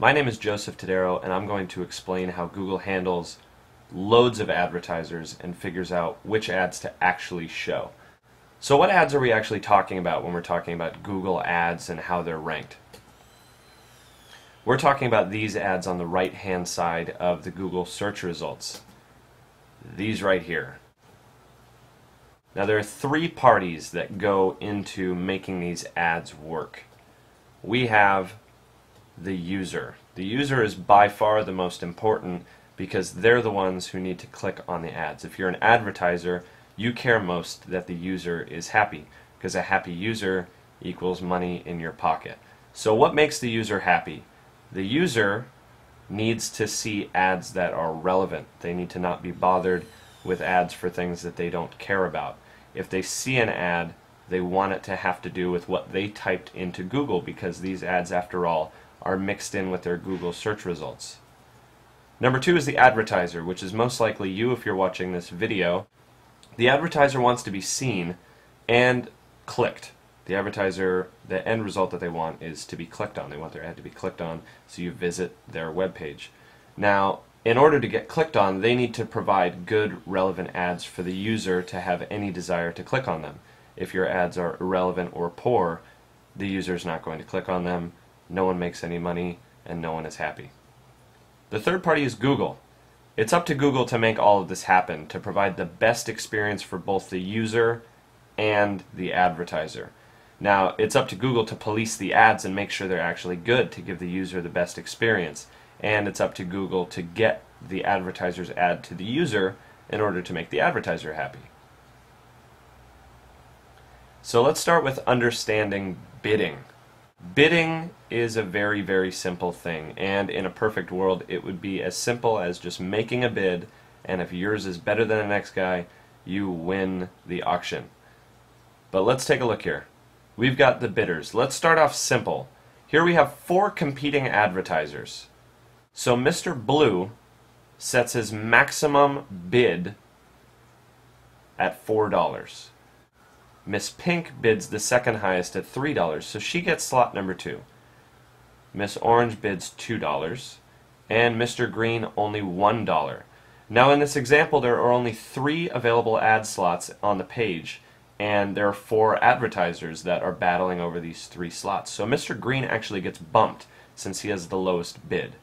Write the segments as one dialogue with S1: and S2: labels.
S1: My name is Joseph Tadero, and I'm going to explain how Google handles loads of advertisers and figures out which ads to actually show. So what ads are we actually talking about when we're talking about Google ads and how they're ranked? We're talking about these ads on the right-hand side of the Google search results. These right here. Now there are three parties that go into making these ads work. We have the user. The user is by far the most important because they're the ones who need to click on the ads. If you're an advertiser, you care most that the user is happy because a happy user equals money in your pocket. So what makes the user happy? The user needs to see ads that are relevant. They need to not be bothered with ads for things that they don't care about. If they see an ad, they want it to have to do with what they typed into Google because these ads, after all, are mixed in with their Google search results. Number two is the advertiser, which is most likely you if you're watching this video. The advertiser wants to be seen and clicked. The advertiser, the end result that they want is to be clicked on. They want their ad to be clicked on, so you visit their web page. Now, in order to get clicked on, they need to provide good, relevant ads for the user to have any desire to click on them. If your ads are irrelevant or poor, the user is not going to click on them, no one makes any money, and no one is happy. The third party is Google. It's up to Google to make all of this happen, to provide the best experience for both the user and the advertiser. Now, it's up to Google to police the ads and make sure they're actually good to give the user the best experience. And it's up to Google to get the advertiser's ad to the user in order to make the advertiser happy. So let's start with understanding bidding. Bidding is a very, very simple thing, and in a perfect world it would be as simple as just making a bid, and if yours is better than the next guy, you win the auction. But let's take a look here. We've got the bidders. Let's start off simple. Here we have 4 competing advertisers. So Mr. Blue sets his maximum bid at $4. Miss Pink bids the second highest at $3, so she gets slot number 2. Miss Orange bids $2, and Mr. Green only $1. Now in this example there are only 3 available ad slots on the page, and there are 4 advertisers that are battling over these 3 slots. So Mr. Green actually gets bumped since he has the lowest bid.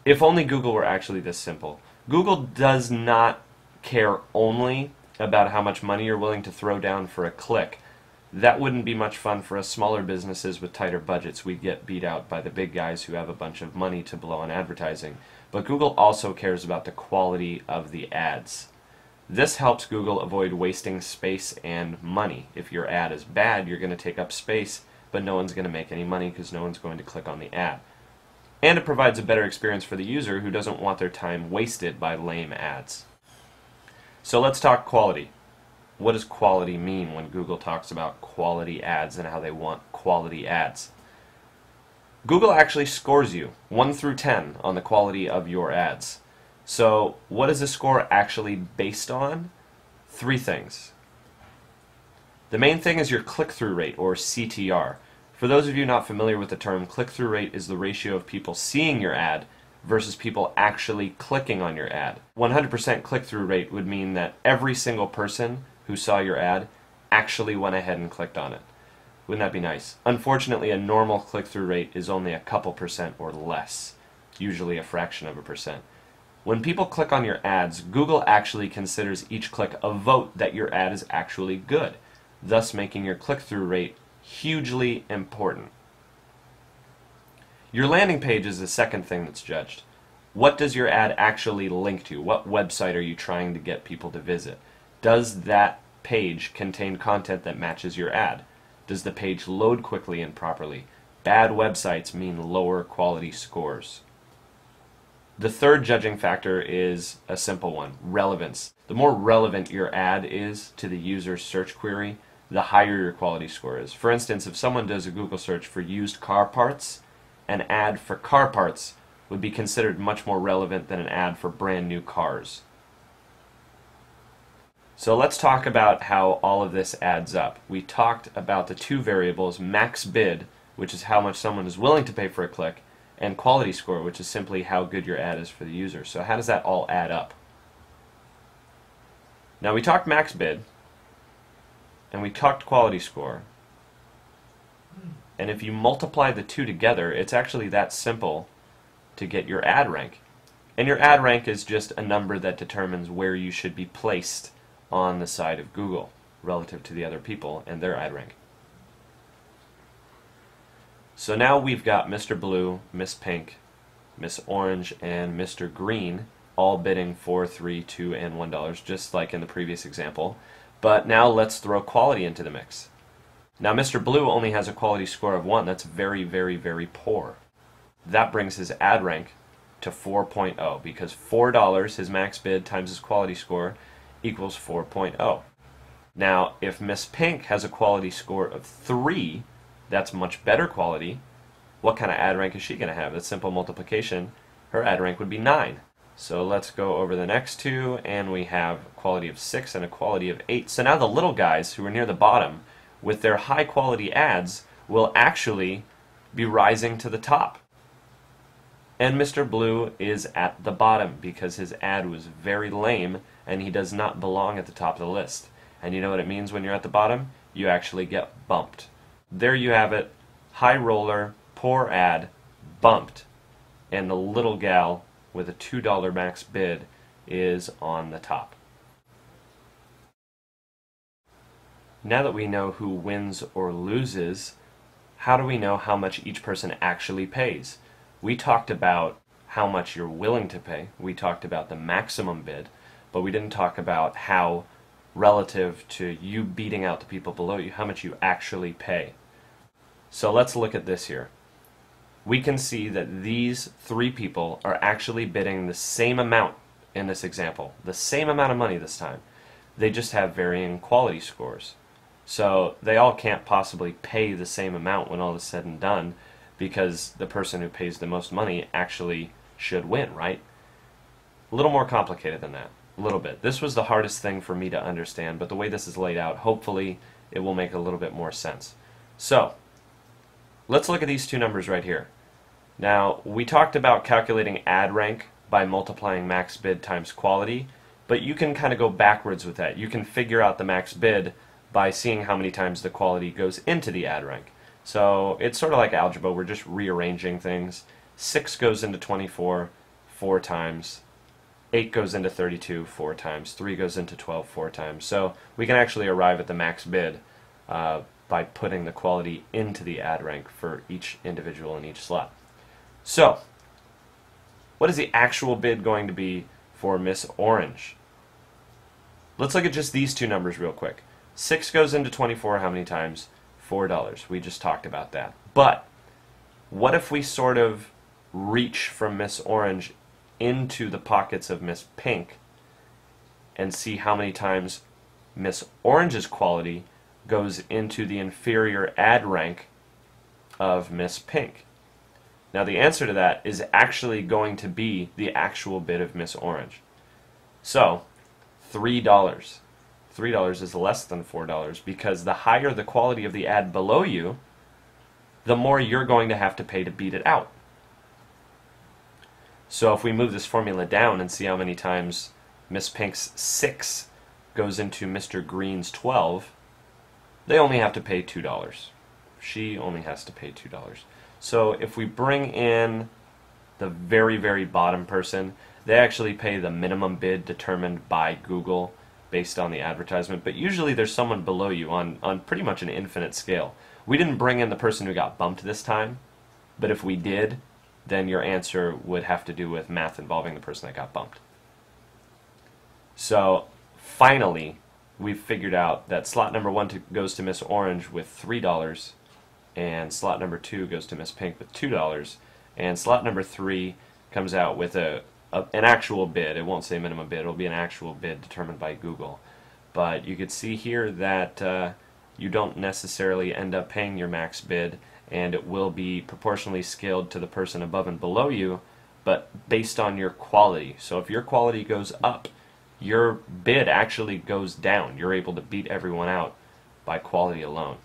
S1: If only Google were actually this simple. Google does not care only about how much money you're willing to throw down for a click. That wouldn't be much fun for us smaller businesses with tighter budgets. We'd get beat out by the big guys who have a bunch of money to blow on advertising. But Google also cares about the quality of the ads. This helps Google avoid wasting space and money. If your ad is bad, you're going to take up space, but no one's going to make any money because no one's going to click on the ad. And it provides a better experience for the user who doesn't want their time wasted by lame ads. So let's talk quality. What does quality mean when Google talks about quality ads and how they want quality ads? Google actually scores you 1 through 10 on the quality of your ads. So what is the score actually based on? 3 things. The main thing is your click-through rate, or CTR. For those of you not familiar with the term, click-through rate is the ratio of people seeing your ad versus people actually clicking on your ad. 100% click-through rate would mean that every single person who saw your ad actually went ahead and clicked on it. Wouldn't that be nice? Unfortunately, a normal click-through rate is only a couple percent or less, usually a fraction of a percent. When people click on your ads, Google actually considers each click a vote that your ad is actually good, thus making your click-through rate hugely important. Your landing page is the second thing that's judged. What does your ad actually link to? What website are you trying to get people to visit? Does that page contain content that matches your ad? Does the page load quickly and properly? Bad websites mean lower quality scores. The third judging factor is a simple one, relevance. The more relevant your ad is to the user's search query, the higher your quality score is. For instance, if someone does a Google search for used car parts, an ad for car parts would be considered much more relevant than an ad for brand new cars. So let's talk about how all of this adds up. We talked about the 2 variables, max bid, which is how much someone is willing to pay for a click, and quality score, which is simply how good your ad is for the user. So how does that all add up? Now we talked max bid, and we talked quality score, and if you multiply the two together, it's actually that simple to get your ad rank. And your ad rank is just a number that determines where you should be placed on the side of Google relative to the other people and their ad rank. So now we've got Mr. Blue, Miss Pink, Miss Orange, and Mr. Green all bidding for $3, $2, and $1, just like in the previous example. But now let's throw quality into the mix. Now Mr. Blue only has a quality score of 1. That's very, very, very poor. That brings his ad rank to 4.0 because $4, his max bid, times his quality score equals 4.0. Now if Miss Pink has a quality score of 3, that's much better quality. What kind of ad rank is she going to have? That's simple multiplication. Her ad rank would be 9. So let's go over the next two, and we have a quality of 6 and a quality of 8. So now the little guys who are near the bottom with their high quality ads will actually be rising to the top. And Mr. Blue is at the bottom because his ad was very lame and he does not belong at the top of the list. And you know what it means when you're at the bottom? You actually get bumped. There you have it. High roller, poor ad, bumped. And the little gal with a $2 max bid is on the top. Now that we know who wins or loses, how do we know how much each person actually pays? We talked about how much you're willing to pay. We talked about the maximum bid, but we didn't talk about how, relative to you beating out the people below you, how much you actually pay. So let's look at this here. We can see that these three people are actually bidding the same amount in this example, the same amount of money this time. They just have varying quality scores. So they all can't possibly pay the same amount when all is said and done, because the person who pays the most money actually should win, right? A little more complicated than that, a little bit. This was the hardest thing for me to understand, but the way this is laid out, hopefully it will make a little bit more sense. So let's look at these two numbers right here. Now, we talked about calculating ad rank by multiplying max bid times quality, but you can kind of go backwards with that. You can figure out the max bid by seeing how many times the quality goes into the ad rank. So it's sort of like algebra, we're just rearranging things. 6 goes into 24 4 times, 8 goes into 32 4 times, 3 goes into 12 4 times. So we can actually arrive at the max bid by putting the quality into the ad rank for each individual in each slot. So, what is the actual bid going to be for Miss Orange? Let's look at just these two numbers real quick. 6 goes into 24 how many times? $4. We just talked about that. But what if we sort of reach from Miss Orange into the pockets of Miss Pink and see how many times Miss Orange's quality goes into the inferior ad rank of Miss Pink? Now the answer to that is actually going to be the actual bid of Miss Orange. So, $3. $3 is less than $4 because the higher the quality of the ad below you, the more you're going to have to pay to beat it out. So if we move this formula down and see how many times Miss Pink's 6 goes into Mr. Green's 12, they only have to pay $2. She only has to pay $2. So if we bring in the very, very bottom person, they actually pay the minimum bid determined by Google based on the advertisement, but usually there's someone below you on pretty much an infinite scale. We didn't bring in the person who got bumped this time, but if we did, then your answer would have to do with math involving the person that got bumped. So finally, we've figured out that slot number 1 goes to Miss Orange with $3, and slot number 2 goes to Miss Pink with $2, and slot number 3 comes out with an actual bid. It won't say minimum bid, it'll be an actual bid determined by Google. But you could see here that you don't necessarily end up paying your max bid, and it will be proportionally scaled to the person above and below you, but based on your quality. So if your quality goes up, your bid actually goes down. You're able to beat everyone out by quality alone.